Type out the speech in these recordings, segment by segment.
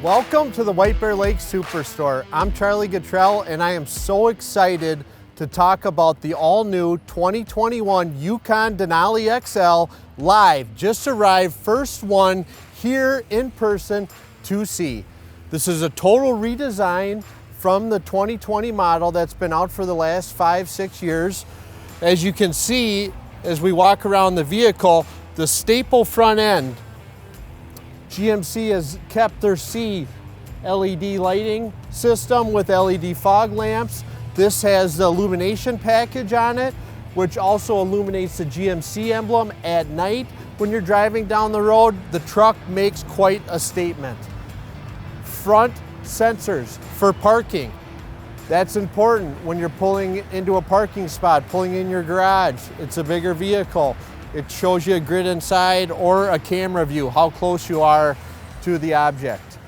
Welcome to the White Bear Lake Superstore. I'm Charlie Gatrell and I am so excited to talk about the all-new 2021 Yukon Denali XL live. Just arrived, first one here in person to see. This is a total redesign from the 2020 model that's been out for the last 5-6 years. As you can see, as we walk around the vehicle, the staple front end, GMC has kept their C LED lighting system with LED fog lamps. This has the illumination package on it, which also illuminates the GMC emblem at night. When you're driving down the road, the truck makes quite a statement. Front sensors for parking. That's important when you're pulling into a parking spot, pulling in your garage. It's a bigger vehicle. It shows you a grid inside or a camera view, how close you are to the object.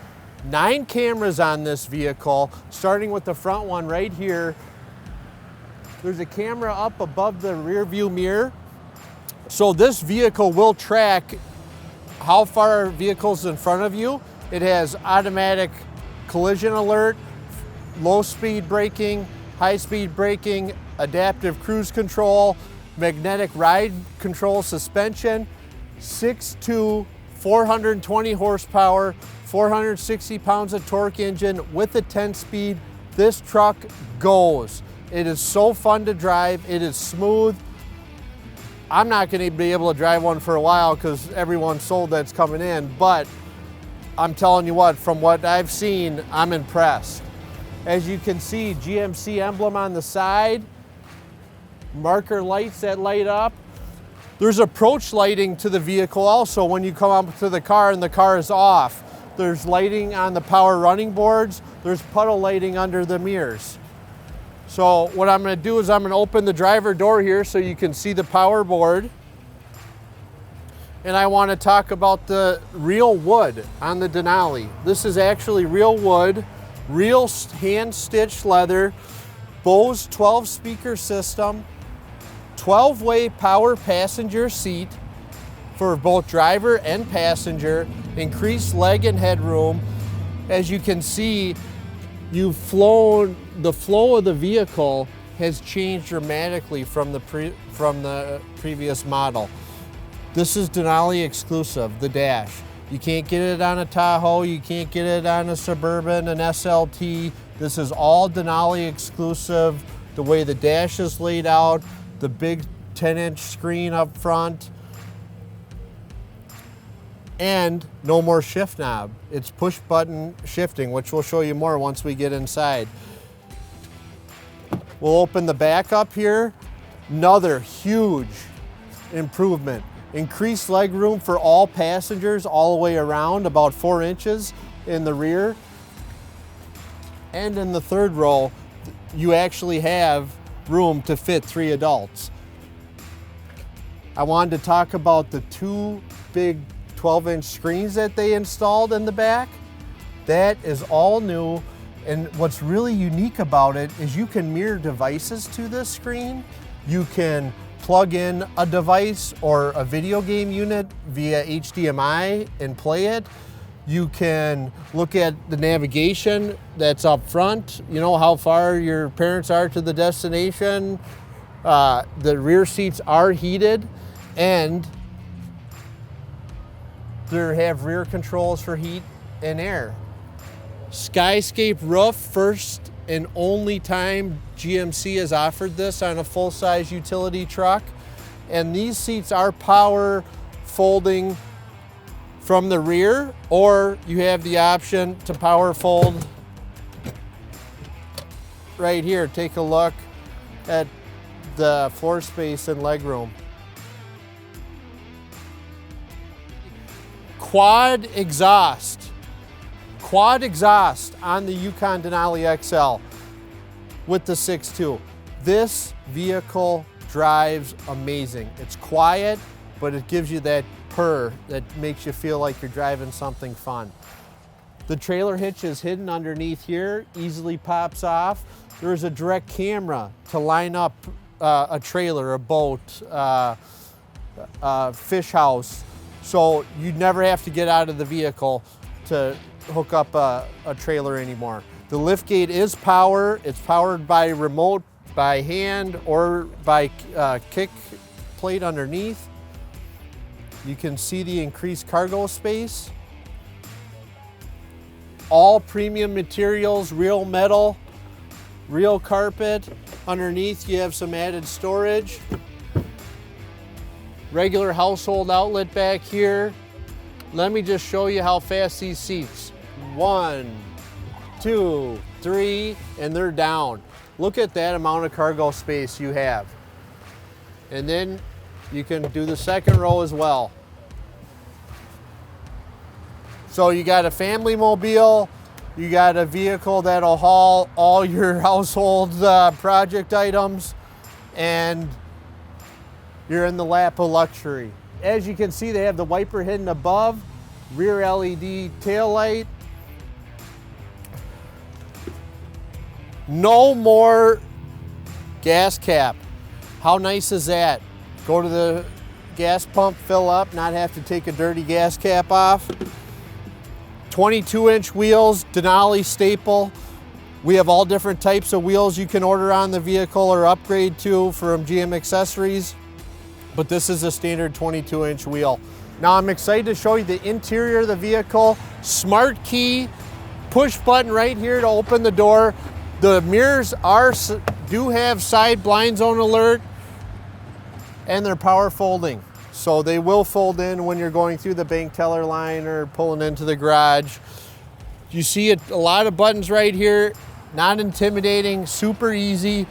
9 cameras on this vehicle, starting with the front one right here. There's a camera up above the rear view mirror. So this vehicle will track how far a vehicle's in front of you. It has automatic collision alert, low speed braking, high speed braking, adaptive cruise control, magnetic ride control suspension, 6.2, 420 horsepower, 460 pounds of torque engine with a 10-speed. This truck goes. It is so fun to drive. It is smooth. I'm not going to be able to drive one for a while because everyone's sold that's coming in, but I'm telling you what, from what I've seen, I'm impressed. As you can see, GMC emblem on the side, marker lights that light up. There's approach lighting to the vehicle also when you come up to the car and the car is off. There's lighting on the power running boards. There's puddle lighting under the mirrors. So what I'm going to do is I'm going to open the driver door here so you can see the power board. And I want to talk about the real wood on the Denali. This is actually real wood, real hand-stitched leather, Bose 12-speaker system, 12-way power passenger seat for both driver and passenger, increased leg and headroom. As you can see, the flow of the vehicle has changed dramatically from the previous model. This is Denali exclusive, the dash. You can't get it on a Tahoe, you can't get it on a Suburban, an SLT. This is all Denali exclusive. The way the dash is laid out, the big 10-inch screen up front, and no more shift knob. It's push button shifting, which we'll show you more once we get inside. We'll open the back up here. Another huge improvement. Increased leg room for all passengers all the way around, about 4 inches in the rear. And in the third row, you actually have room to fit 3 adults. I wanted to talk about the 2 big 12-inch screens that they installed in the back. That is all new, and what's really unique about it is you can mirror devices to this screen. You can plug in a device or a video game unit via HDMI and play it. You can look at the navigation that's up front, you know how far your parents are to the destination. The rear seats are heated, and they have rear controls for heat and air. Skyscape roof, first and only time GMC has offered this on a full-size utility truck. And these seats are power folding from the rear, or you have the option to power fold right here. Take a look at the floor space and legroom. Quad exhaust on the Yukon Denali XL with the 6.2. This vehicle drives amazing. It's quiet, but it gives you that purr that makes you feel like you're driving something fun. The trailer hitch is hidden underneath here, easily pops off. There's a direct camera to line up a trailer, a boat, fish house. So you'd never have to get out of the vehicle to hook up a trailer anymore. The liftgate is power. It's powered by remote, by hand, or by kick plate underneath. You can see the increased cargo space. All premium materials, real metal, real carpet. Underneath you have some added storage. Regular household outlet back here. Let me just show you how fast these seats. 1, 2, 3, and they're down. Look at that amount of cargo space you have. And then you can do the second row as well. So you got a family mobile, you got a vehicle that'll haul all your household project items, and you're in the lap of luxury. As you can see, they have the wiper hidden above, rear LED taillight. No more gas cap. How nice is that? Go to the gas pump, fill up, not have to take a dirty gas cap off. 22-inch wheels, Denali staple. We have all different types of wheels you can order on the vehicle or upgrade to from GM Accessories, but this is a standard 22-inch wheel. Now I'm excited to show you the interior of the vehicle. Smart key, push button right here to open the door. The mirrors do have side blind zone alert, and they're power folding. So they will fold in when you're going through the bank teller line or pulling into the garage. You see a lot of buttons right here, not intimidating, super easy.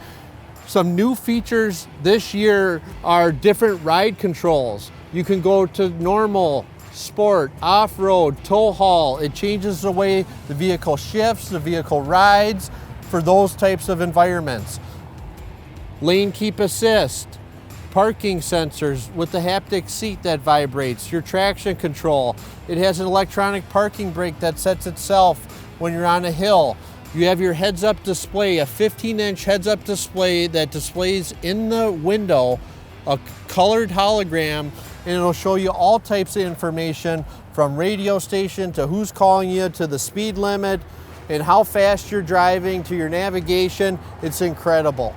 Some new features this year are different ride controls. You can go to normal, sport, off-road, tow haul. It changes the way the vehicle shifts, the vehicle rides, for those types of environments. Lane keep assist, parking sensors with the haptic seat that vibrates, your traction control. It has an electronic parking brake that sets itself when you're on a hill. You have your heads-up display, a 15-inch heads-up display that displays in the window a colored hologram, and it'll show you all types of information from radio station to who's calling you to the speed limit and how fast you're driving to your navigation. It's incredible.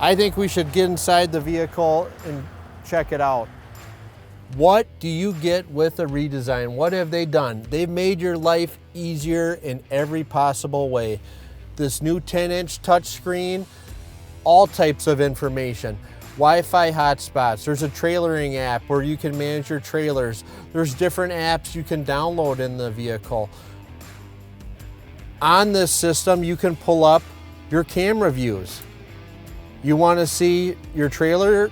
I think we should get inside the vehicle and check it out. What do you get with a redesign? What have they done? They've made your life easier in every possible way. This new 10-inch touchscreen, all types of information. Wi-Fi hotspots. There's a trailering app where you can manage your trailers. There's different apps you can download in the vehicle. On this system, you can pull up your camera views. You want to see your trailer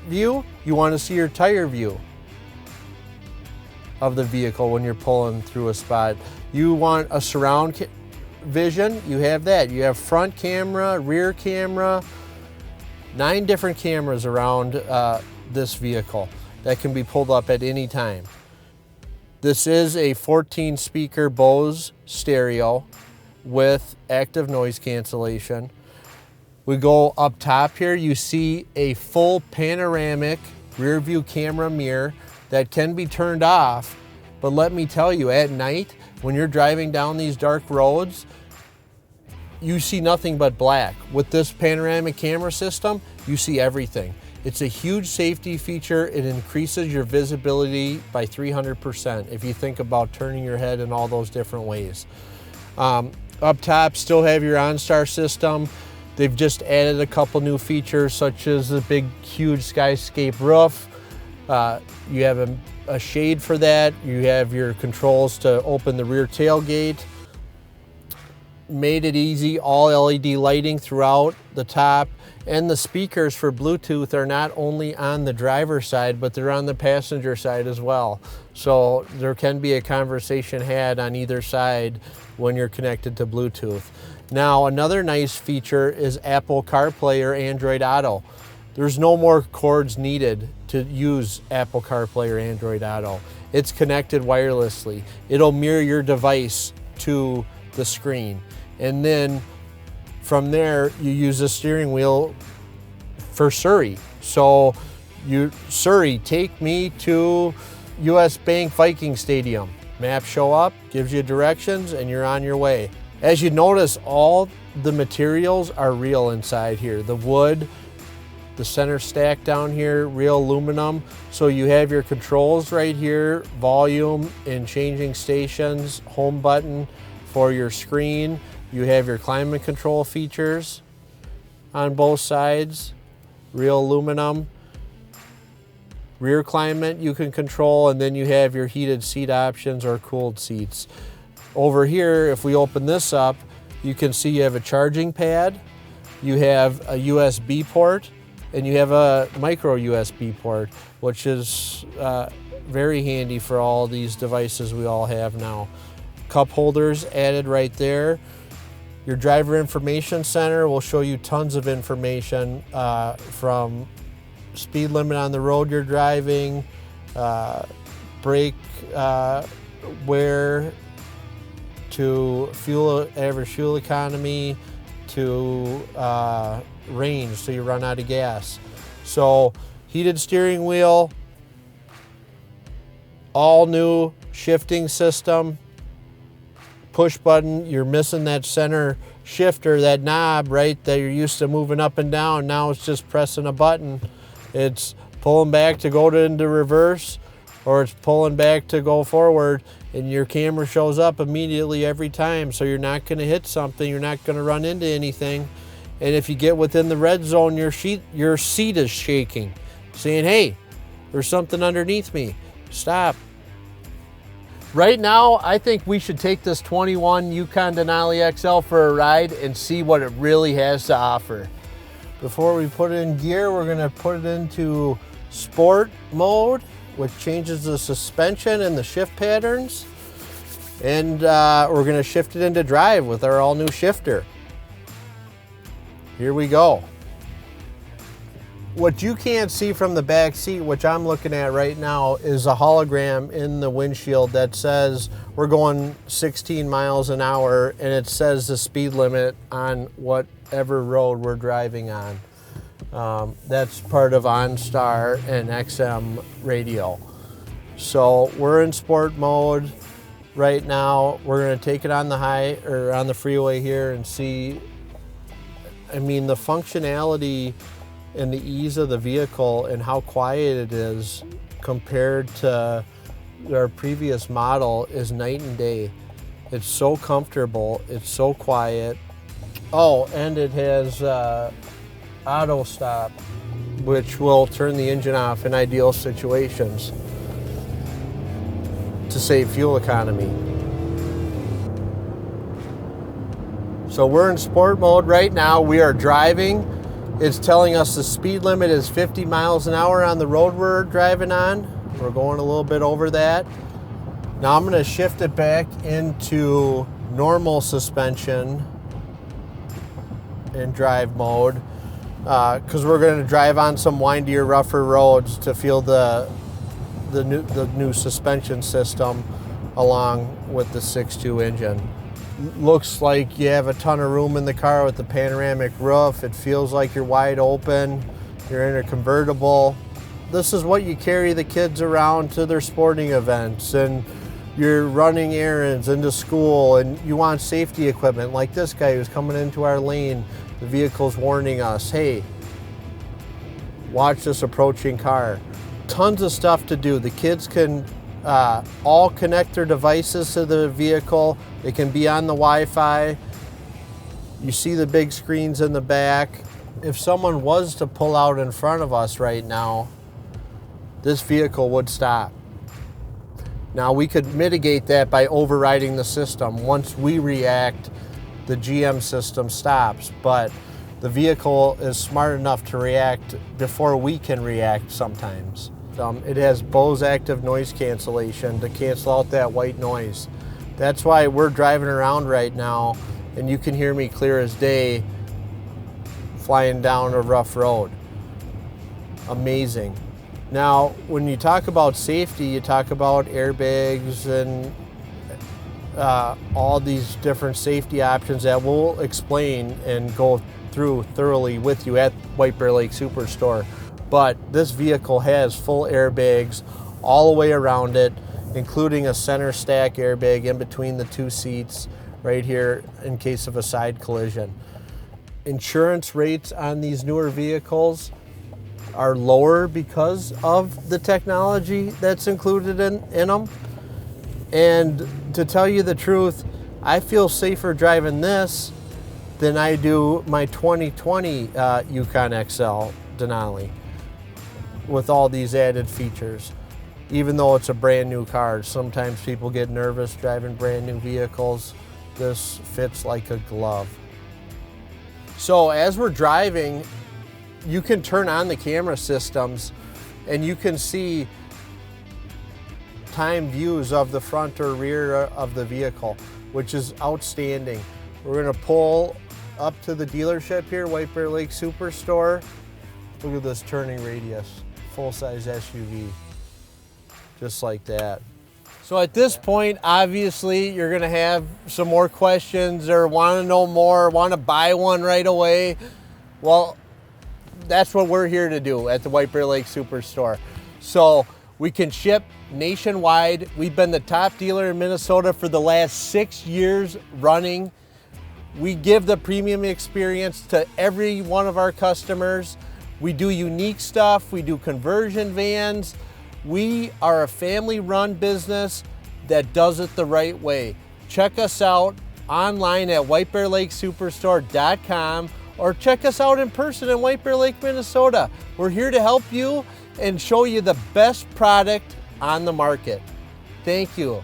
view, you want to see your tire view of the vehicle when you're pulling through a spot. You want a surround vision, you have that. You have front camera, rear camera, 9 different cameras around this vehicle that can be pulled up at any time. This is a 14-speaker Bose stereo with active noise cancellation. We go up top here, you see a full panoramic rear view camera mirror that can be turned off. But let me tell you, at night, when you're driving down these dark roads, you see nothing but black. With this panoramic camera system, you see everything. It's a huge safety feature. It increases your visibility by 300% if you think about turning your head in all those different ways. Up top, still have your OnStar system. They've just added a couple new features, such as the big, huge skyscape roof. You have a shade for that. You have your controls to open the rear tailgate. Made it easy, all LED lighting throughout the top. And the speakers for Bluetooth are not only on the driver's side, but they're on the passenger side as well. So there can be a conversation had on either side when you're connected to Bluetooth. Now, another nice feature is Apple CarPlay or Android Auto. There's no more cords needed to use Apple CarPlay or Android Auto. It's connected wirelessly. It'll mirror your device to the screen. And then from there, you use the steering wheel for Siri. So Siri, take me to US Bank Viking Stadium. Maps show up, gives you directions, and you're on your way. As you notice, all the materials are real inside here. The wood, the center stack down here, real aluminum. So you have your controls right here, volume and changing stations, home button for your screen. You have your climate control features on both sides, real aluminum. Rear climate you can control, and then you have your heated seat options or cooled seats. Over here, if we open this up, you can see you have a charging pad, you have a USB port, and you have a micro USB port, which is very handy for all these devices we all have now. Cup holders added right there. Your driver information center will show you tons of information from speed limit on the road you're driving, brake wear, to average fuel economy, to range, so you run out of gas. So heated steering wheel, all new shifting system, push button. You're missing that center shifter, that knob, right, that you're used to moving up and down. Now it's just pressing a button. It's pulling back to go into reverse, or it's pulling back to go forward, and your camera shows up immediately every time, so you're not going to hit something, you're not going to run into anything. And if you get within the red zone, your seat is shaking, saying, hey, there's something underneath me, stop. Right now, I think we should take this 21 Yukon Denali XL for a ride and see what it really has to offer. Before we put it in gear, we're gonna put it into sport mode, which changes the suspension and the shift patterns. And we're gonna shift it into drive with our all new shifter. Here we go. What you can't see from the back seat, which I'm looking at right now, is a hologram in the windshield that says we're going 16 miles an hour, and it says the speed limit on whatever road we're driving on. That's part of OnStar and XM radio. So we're in sport mode right now. We're going to take it on the freeway here and see. I mean, the functionality and the ease of the vehicle and how quiet it is compared to our previous model is night and day. It's so comfortable, it's so quiet. Oh, and it has auto stop, which will turn the engine off in ideal situations to save fuel economy. So we're in sport mode right now. We are driving. It's telling us the speed limit is 50 miles an hour on the road we're driving on. We're going a little bit over that. Now I'm going to shift it back into normal suspension in drive mode because we're going to drive on some windier, rougher roads to feel the new suspension system along with the 6.2 engine. Looks like you have a ton of room in the car with the panoramic roof. It feels like you're wide open. You're in a convertible. This is what you carry the kids around to their sporting events, and you're running errands into school, and you want safety equipment like this guy who's coming into our lane. The vehicle's warning us, hey, watch this approaching car. Tons of stuff to do. The kids can all connect their devices to the vehicle. They can be on the Wi-Fi. You see the big screens in the back. If someone was to pull out in front of us right now, this vehicle would stop. Now we could mitigate that by overriding the system. Once we react, the GM system stops, but the vehicle is smart enough to react before we can react sometimes. It has Bose active noise cancellation to cancel out that white noise. That's why we're driving around right now and you can hear me clear as day flying down a rough road. Amazing. Now, when you talk about safety, you talk about airbags and all these different safety options that we'll explain and go through thoroughly with you at White Bear Lake Superstore. But this vehicle has full airbags, all the way around it, including a center stack airbag in between the two seats right here in case of a side collision. Insurance rates on these newer vehicles are lower because of the technology that's included in them. And to tell you the truth, I feel safer driving this than I do my 2020 Yukon XL Denali with all these added features. Even though it's a brand new car, sometimes people get nervous driving brand new vehicles. This fits like a glove. So as we're driving, you can turn on the camera systems and you can see time views of the front or rear of the vehicle, which is outstanding. We're gonna pull up to the dealership here, White Bear Lake Superstore. Look at this turning radius, full-size SUV, just like that. So at this point, obviously, you're gonna have some more questions or wanna know more, wanna buy one right away. Well, that's what we're here to do at the White Bear Lake Superstore. So we can ship nationwide. We've been the top dealer in Minnesota for the last 6 years running. We give the premium experience to every one of our customers. We do unique stuff. We do conversion vans. We are a family-run business that does it the right way. Check us out online at whitebearlakesuperstore.com or check us out in person in White Bear Lake, Minnesota. We're here to help you and show you the best product on the market. Thank you.